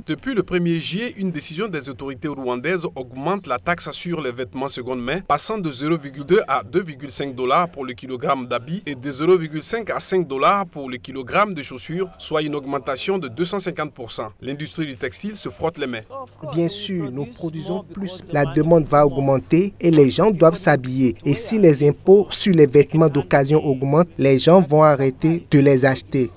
Depuis le 1er juillet, une décision des autorités rwandaises augmente la taxe sur les vêtements seconde main, passant de 0,2 à 2,5 $ pour le kilogramme d'habits et de 0,5 à 5 $ pour le kilogramme de chaussures, soit une augmentation de 250%. L'industrie du textile se frotte les mains. Bien sûr, nous produisons plus. La demande va augmenter et les gens doivent s'habiller. Et si les impôts sur les vêtements d'occasion augmentent, les gens vont arrêter de les acheter.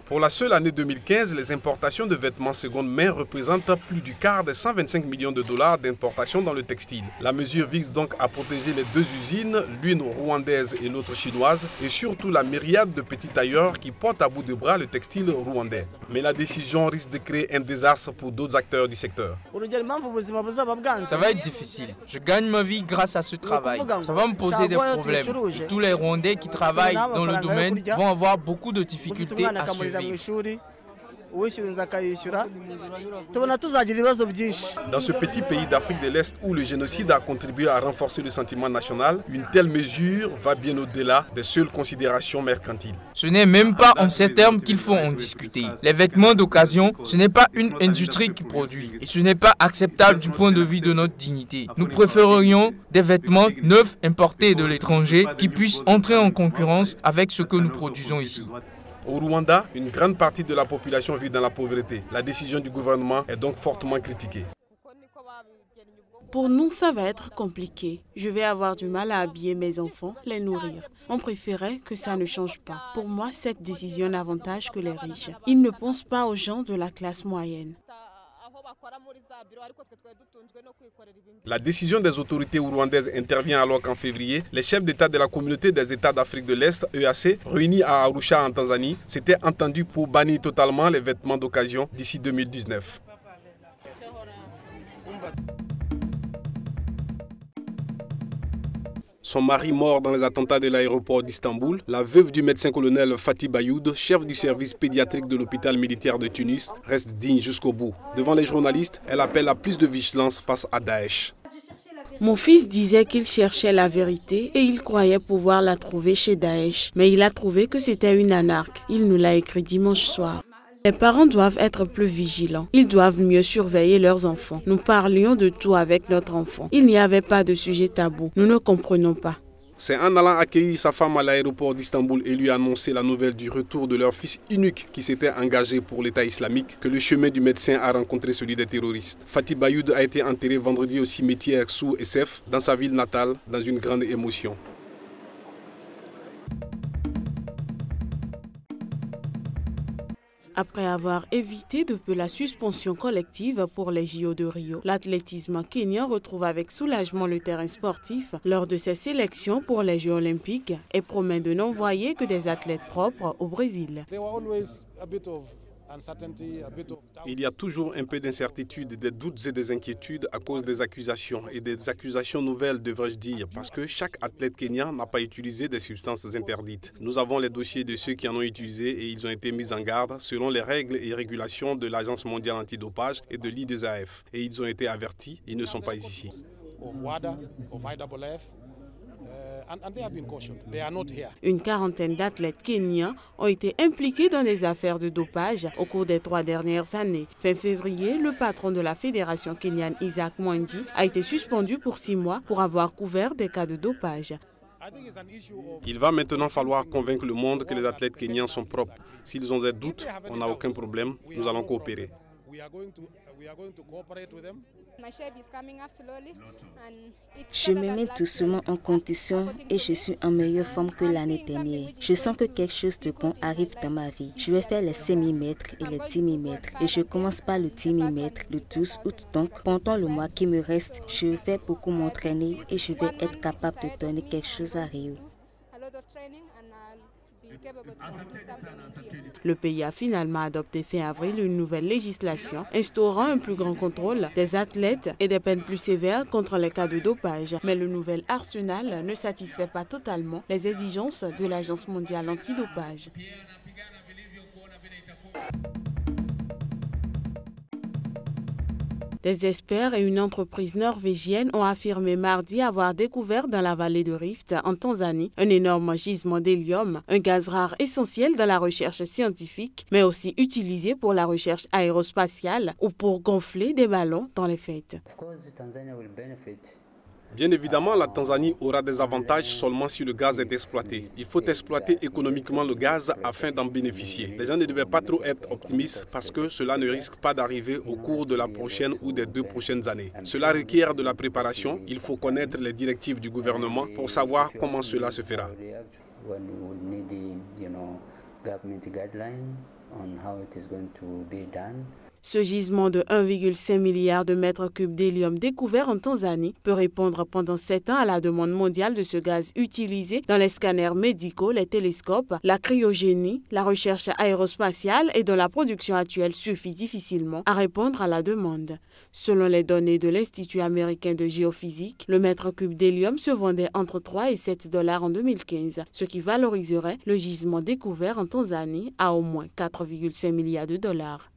Pour la seule année 2015, les importations de vêtements seconde main représentent plus du quart des 125 millions de dollars d'importation dans le textile. La mesure vise donc à protéger les deux usines, l'une rwandaise et l'autre chinoise, et surtout la myriade de petits tailleurs qui portent à bout de bras le textile rwandais. Mais la décision risque de créer un désastre pour d'autres acteurs du secteur. Ça va être difficile. Je gagne ma vie grâce à ce travail. Ça va me poser des problèmes. Et tous les Rwandais qui travaillent dans le domaine vont avoir beaucoup de difficultés à survivre. Dans ce petit pays d'Afrique de l'Est où le génocide a contribué à renforcer le sentiment national, une telle mesure va bien au-delà des seules considérations mercantiles. Ce n'est même pas en ces termes qu'il faut en discuter. Les vêtements d'occasion, ce n'est pas une industrie qui produit et ce n'est pas acceptable du point de vue de notre dignité. Nous préférerions des vêtements neufs importés de l'étranger qui puissent entrer en concurrence avec ce que nous produisons ici. Au Rwanda, une grande partie de la population vit dans la pauvreté. La décision du gouvernement est donc fortement critiquée. Pour nous, ça va être compliqué. Je vais avoir du mal à habiller mes enfants, les nourrir. On préférait que ça ne change pas. Pour moi, cette décision n'avantage que les riches. Ils ne pensent pas aux gens de la classe moyenne. La décision des autorités rwandaises intervient alors qu'en février, les chefs d'État de la communauté des États d'Afrique de l'Est, EAC, réunis à Arusha en Tanzanie, s'étaient entendus pour bannir totalement les vêtements d'occasion d'ici 2019. Son mari mort dans les attentats de l'aéroport d'Istanbul, la veuve du médecin-colonel Fatih Bayoud, chef du service pédiatrique de l'hôpital militaire de Tunis, reste digne jusqu'au bout. Devant les journalistes, elle appelle à plus de vigilance face à Daesh. Mon fils disait qu'il cherchait la vérité et il croyait pouvoir la trouver chez Daesh. Mais il a trouvé que c'était une anarque. Il nous l'a écrit dimanche soir. Les parents doivent être plus vigilants. Ils doivent mieux surveiller leurs enfants. Nous parlions de tout avec notre enfant. Il n'y avait pas de sujet tabou. Nous ne comprenons pas. C'est en allant accueillir sa femme à l'aéroport d'Istanbul et lui annoncer la nouvelle du retour de leur fils unique qui s'était engagé pour l'État islamique que le chemin du médecin a rencontré celui des terroristes. Fatih Bayoud a été enterré vendredi au cimetière Sou Essef, dans sa ville natale, dans une grande émotion. Après avoir évité de peu la suspension collective pour les JO de Rio, l'athlétisme kenyan retrouve avec soulagement le terrain sportif lors de ses sélections pour les Jeux olympiques et promet de n'envoyer que des athlètes propres au Brésil. Il y a toujours un peu d'incertitude, des doutes et des inquiétudes à cause des accusations et des accusations nouvelles, devrais-je dire, parce que chaque athlète kenyan n'a pas utilisé des substances interdites. Nous avons les dossiers de ceux qui en ont utilisé et ils ont été mis en garde selon les règles et régulations de l'Agence mondiale antidopage et de l'IAAF. Et ils ont été avertis, ils ne sont pas ici. Une quarantaine d'athlètes kenyans ont été impliqués dans des affaires de dopage au cours des 3 dernières années. Fin février, le patron de la fédération kenyane, Isaac Mwangi, a été suspendu pour 6 mois pour avoir couvert des cas de dopage. Il va maintenant falloir convaincre le monde que les athlètes kenyans sont propres. S'ils ont des doutes, on n'a aucun problème, nous allons coopérer. Je me mets doucement en condition et je suis en meilleure forme que l'année dernière. Je sens que quelque chose de bon arrive dans ma vie. Je vais faire les 5 000 mètres et les 10 000 mètres. Et je commence par le 10 000 mètres le 12 août. Donc, pendant le mois qui me reste, je vais beaucoup m'entraîner et je vais être capable de donner quelque chose à Rio. Le pays a finalement adopté fin avril une nouvelle législation instaurant un plus grand contrôle des athlètes et des peines plus sévères contre les cas de dopage. Mais le nouvel arsenal ne satisfait pas totalement les exigences de l'Agence mondiale antidopage. Des experts et une entreprise norvégienne ont affirmé mardi avoir découvert dans la vallée de Rift, en Tanzanie, un énorme gisement d'hélium, un gaz rare essentiel dans la recherche scientifique, mais aussi utilisé pour la recherche aérospatiale ou pour gonfler des ballons dans les fêtes. Bien évidemment, la Tanzanie aura des avantages seulement si le gaz est exploité. Il faut exploiter économiquement le gaz afin d'en bénéficier. Les gens ne devaient pas trop être optimistes parce que cela ne risque pas d'arriver au cours de la prochaine ou des 2 prochaines années. Cela requiert de la préparation. Il faut connaître les directives du gouvernement pour savoir comment cela se fera. Ce gisement de 1,5 milliard de mètres cubes d'hélium découvert en Tanzanie peut répondre pendant 7 ans à la demande mondiale de ce gaz utilisé dans les scanners médicaux, les télescopes, la cryogénie, la recherche aérospatiale et dont la production actuelle suffit difficilement à répondre à la demande. Selon les données de l'Institut américain de géophysique, le mètre cube d'hélium se vendait entre 3 et 7 dollars en 2015, ce qui valoriserait le gisement découvert en Tanzanie à au moins 4,5 milliards de dollars.